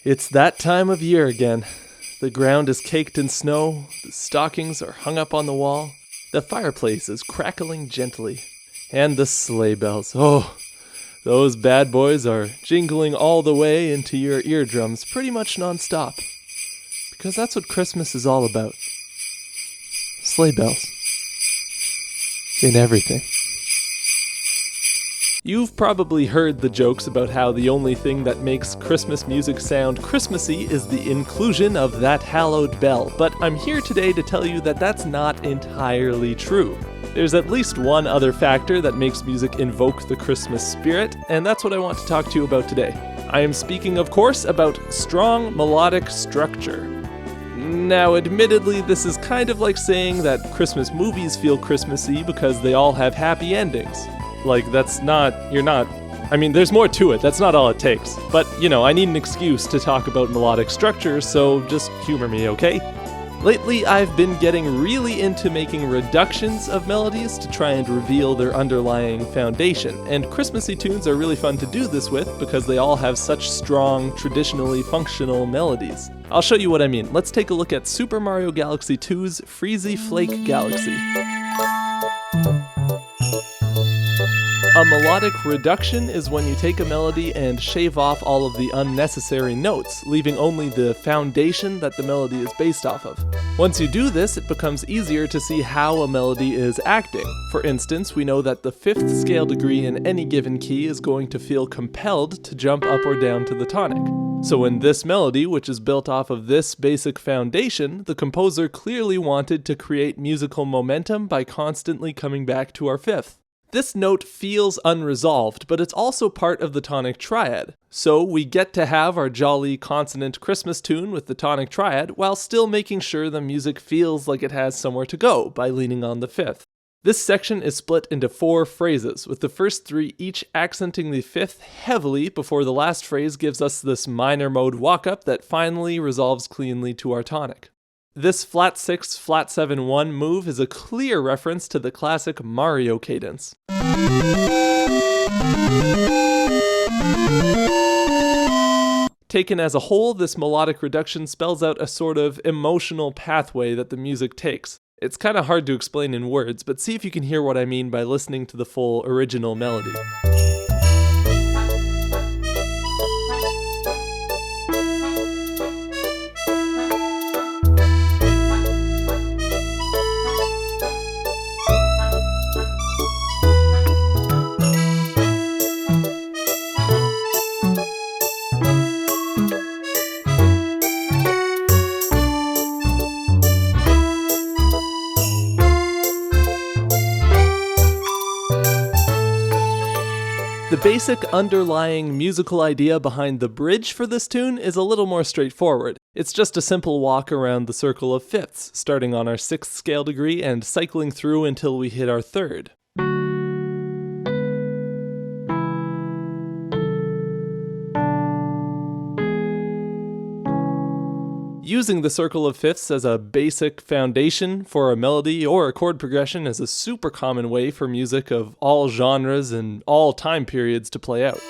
It's that time of year again. The ground is caked in snow, the stockings are hung up on the wall, the fireplace is crackling gently, and the sleigh bells, oh, those bad boys are jingling all the way into your eardrums pretty much non-stop. Because that's what Christmas is all about. Sleigh bells. In everything. You've probably heard the jokes about how the only thing that makes Christmas music sound Christmassy is the inclusion of that hallowed bell, but I'm here today to tell you that that's not entirely true. There's at least one other factor that makes music invoke the Christmas spirit, and that's what I want to talk to you about today. I am speaking, of course, about strong melodic structure. Now, admittedly, this is kind of like saying that Christmas movies feel Christmassy because they all have happy endings. Like, there's more to it, that's not all it takes. But, I need an excuse to talk about melodic structure, so just humor me, okay? Lately, I've been getting really into making reductions of melodies to try and reveal their underlying foundation, and Christmassy tunes are really fun to do this with because they all have such strong, traditionally functional melodies. I'll show you what I mean. Let's take a look at Super Mario Galaxy 2's Freezy Flake Galaxy. A melodic reduction is when you take a melody and shave off all of the unnecessary notes, leaving only the foundation that the melody is based off of. Once you do this, it becomes easier to see how a melody is acting. For instance, we know that the 5th scale degree in any given key is going to feel compelled to jump up or down to the tonic. So in this melody, which is built off of this basic foundation, the composer clearly wanted to create musical momentum by constantly coming back to our 5th. This note feels unresolved, but it's also part of the tonic triad. So we get to have our jolly consonant Christmas tune with the tonic triad while still making sure the music feels like it has somewhere to go by leaning on the 5th. This section is split into 4 phrases, with the first 3 each accenting the 5th heavily before the last phrase gives us this minor mode walk-up that finally resolves cleanly to our tonic. This flat 6, flat 7, 1 move is a clear reference to the classic Mario cadence. Taken as a whole, this melodic reduction spells out a sort of emotional pathway that the music takes. It's kind of hard to explain in words, but see if you can hear what I mean by listening to the full original melody. The basic underlying musical idea behind the bridge for this tune is a little more straightforward. It's just a simple walk around the circle of 5ths, starting on our 6th scale degree and cycling through until we hit our 3rd. Using the circle of 5ths as a basic foundation for a melody or a chord progression is a super common way for music of all genres and all time periods to play out.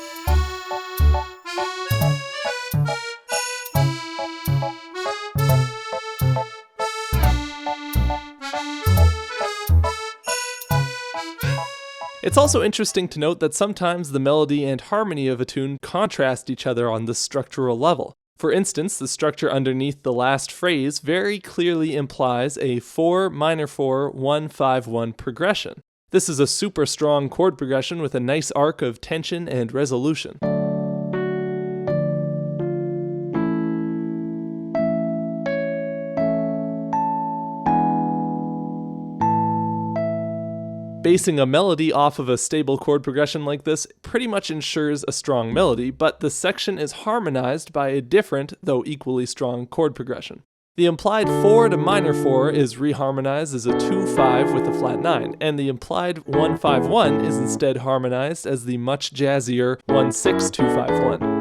It's also interesting to note that sometimes the melody and harmony of a tune contrast each other on the structural level. For instance, the structure underneath the last phrase very clearly implies a 4 minor 4 1 5 1 progression. This is a super strong chord progression with a nice arc of tension and resolution. Basing a melody off of a stable chord progression like this pretty much ensures a strong melody, but the section is harmonized by a different, though equally strong, chord progression. The implied 4 to minor 4 is reharmonized as a 2-5 with a flat 9, and the implied 1-5-1 is instead harmonized as the much jazzier 1-6-2-5-1.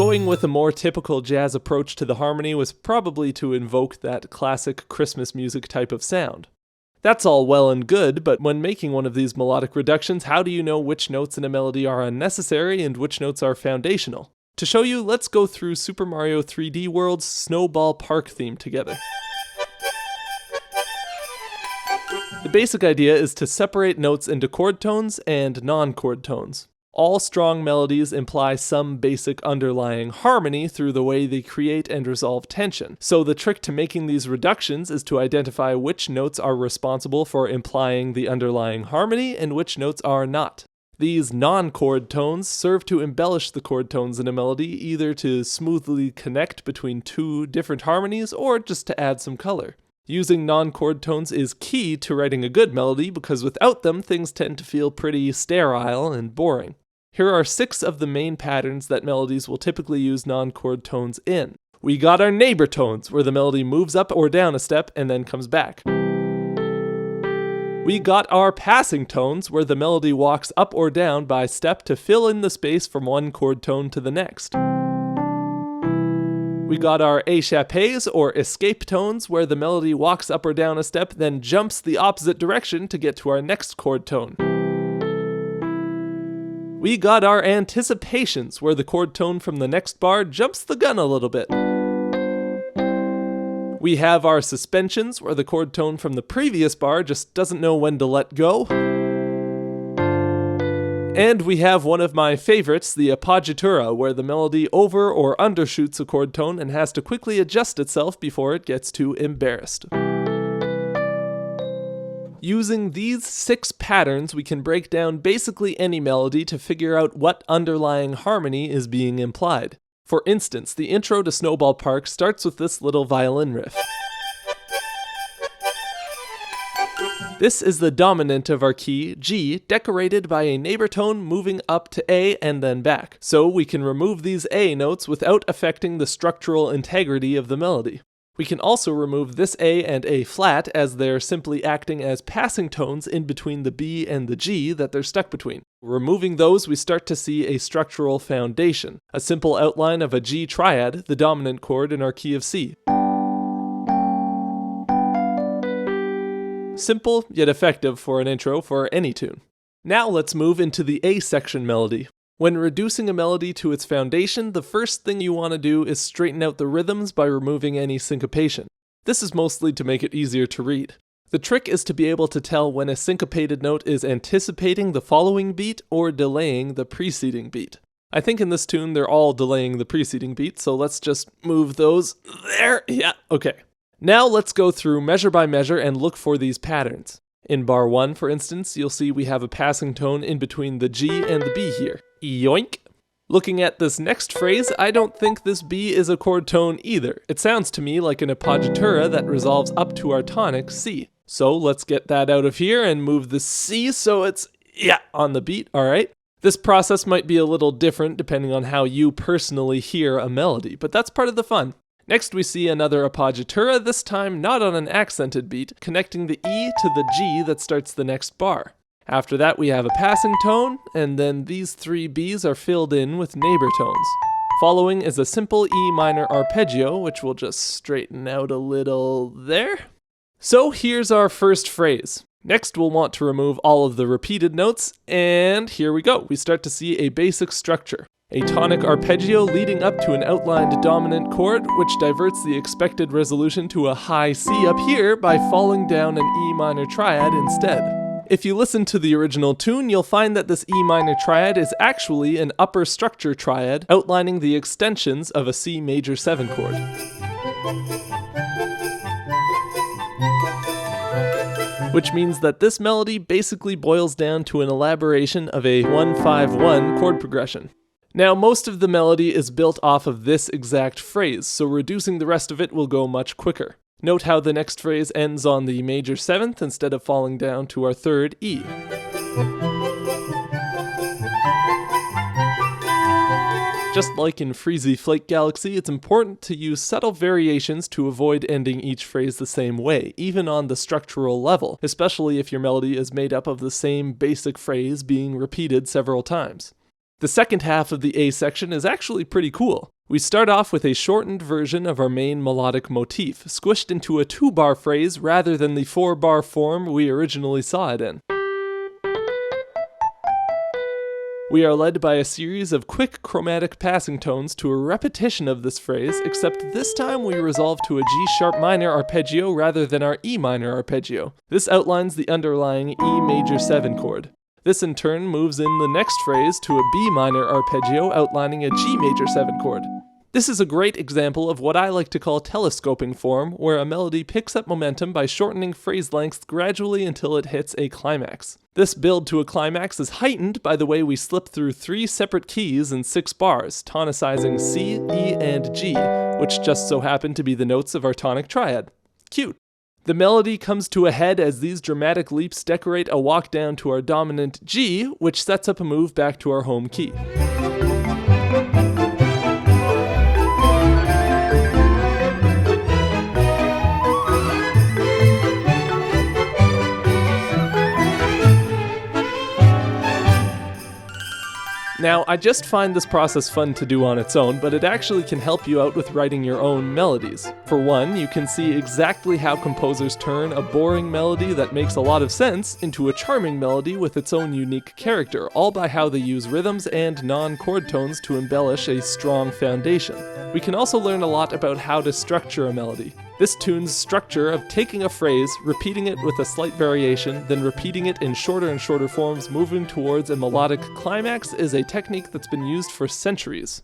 Going with a more typical jazz approach to the harmony was probably to invoke that classic Christmas music type of sound. That's all well and good, but when making one of these melodic reductions, how do you know which notes in a melody are unnecessary and which notes are foundational? To show you, let's go through Super Mario 3D World's Snowball Park theme together. The basic idea is to separate notes into chord tones and non-chord tones. All strong melodies imply some basic underlying harmony through the way they create and resolve tension. So the trick to making these reductions is to identify which notes are responsible for implying the underlying harmony and which notes are not. These non-chord tones serve to embellish the chord tones in a melody, either to smoothly connect between two different harmonies or just to add some color. Using non-chord tones is key to writing a good melody because without them, things tend to feel pretty sterile and boring. Here are 6 of the main patterns that melodies will typically use non-chord tones in. We got our neighbor tones, where the melody moves up or down a step and then comes back. We got our passing tones, where the melody walks up or down by step to fill in the space from one chord tone to the next. We got our échappés or escape tones, where the melody walks up or down a step, then jumps the opposite direction to get to our next chord tone. We got our anticipations, where the chord tone from the next bar jumps the gun a little bit. We have our suspensions, where the chord tone from the previous bar just doesn't know when to let go. And we have one of my favorites, the appoggiatura, where the melody over or undershoots a chord tone and has to quickly adjust itself before it gets too embarrassed. Using these 6 patterns, we can break down basically any melody to figure out what underlying harmony is being implied. For instance, the intro to Snowball Park starts with this little violin riff. This is the dominant of our key, G, decorated by a neighbor tone moving up to A and then back. So we can remove these A notes without affecting the structural integrity of the melody. We can also remove this A and A flat as they're simply acting as passing tones in between the B and the G that they're stuck between. Removing those, we start to see a structural foundation, a simple outline of a G triad, the dominant chord in our key of C. Simple, yet effective for an intro for any tune. Now let's move into the A section melody. When reducing a melody to its foundation, the first thing you want to do is straighten out the rhythms by removing any syncopation. This is mostly to make it easier to read. The trick is to be able to tell when a syncopated note is anticipating the following beat or delaying the preceding beat. I think in this tune they're all delaying the preceding beat, so let's just move those there. Yeah, okay. Now let's go through measure by measure and look for these patterns. In bar 1, for instance, you'll see we have a passing tone in between the G and the B here. Yoink! Looking at this next phrase, I don't think this B is a chord tone either. It sounds to me like an appoggiatura that resolves up to our tonic C. So let's get that out of here and move the C so it's, on the beat, alright? This process might be a little different depending on how you personally hear a melody, but that's part of the fun. Next we see another appoggiatura, this time not on an accented beat, connecting the E to the G that starts the next bar. After that we have a passing tone, and then these 3 Bs are filled in with neighbor tones. Following is a simple E minor arpeggio, which we'll just straighten out a little there. So here's our first phrase. Next we'll want to remove all of the repeated notes, and here we go. We start to see a basic structure. A tonic arpeggio leading up to an outlined dominant chord, which diverts the expected resolution to a high C up here by falling down an E minor triad instead. If you listen to the original tune, you'll find that this E minor triad is actually an upper structure triad outlining the extensions of a C major 7 chord. Which means that this melody basically boils down to an elaboration of a 1-5-1 chord progression. Now, most of the melody is built off of this exact phrase, so reducing the rest of it will go much quicker. Note how the next phrase ends on the major 7th instead of falling down to our 3rd E. Just like in Freezy Flake Galaxy, it's important to use subtle variations to avoid ending each phrase the same way, even on the structural level, especially if your melody is made up of the same basic phrase being repeated several times. The second half of the A section is actually pretty cool. We start off with a shortened version of our main melodic motif, squished into a 2-bar phrase rather than the 4-bar form we originally saw it in. We are led by a series of quick chromatic passing tones to a repetition of this phrase, except this time we resolve to a G-sharp minor arpeggio rather than our E minor arpeggio. This outlines the underlying E major 7 chord. This in turn moves in the next phrase to a B minor arpeggio outlining a G major 7 chord. This is a great example of what I like to call telescoping form, where a melody picks up momentum by shortening phrase lengths gradually until it hits a climax. This build to a climax is heightened by the way we slip through 3 separate keys in 6 bars, tonicizing C, E, and G, which just so happen to be the notes of our tonic triad. Cute! The melody comes to a head as these dramatic leaps decorate a walk down to our dominant G, which sets up a move back to our home key. Now, I just find this process fun to do on its own, but it actually can help you out with writing your own melodies. For one, you can see exactly how composers turn a boring melody that makes a lot of sense into a charming melody with its own unique character, all by how they use rhythms and non-chord tones to embellish a strong foundation. We can also learn a lot about how to structure a melody. This tune's structure of taking a phrase, repeating it with a slight variation, then repeating it in shorter and shorter forms, moving towards a melodic climax is a technique that's been used for centuries.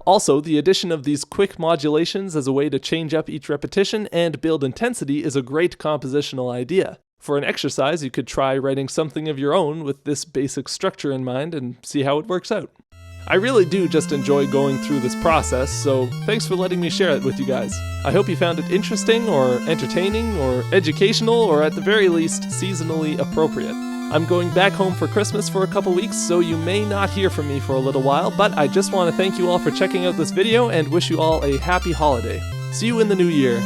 Also, the addition of these quick modulations as a way to change up each repetition and build intensity is a great compositional idea. For an exercise, you could try writing something of your own with this basic structure in mind and see how it works out. I really do just enjoy going through this process, so thanks for letting me share it with you guys. I hope you found it interesting, or entertaining, or educational, or at the very least, seasonally appropriate. I'm going back home for Christmas for a couple weeks, so you may not hear from me for a little while, but I just want to thank you all for checking out this video and wish you all a happy holiday. See you in the new year.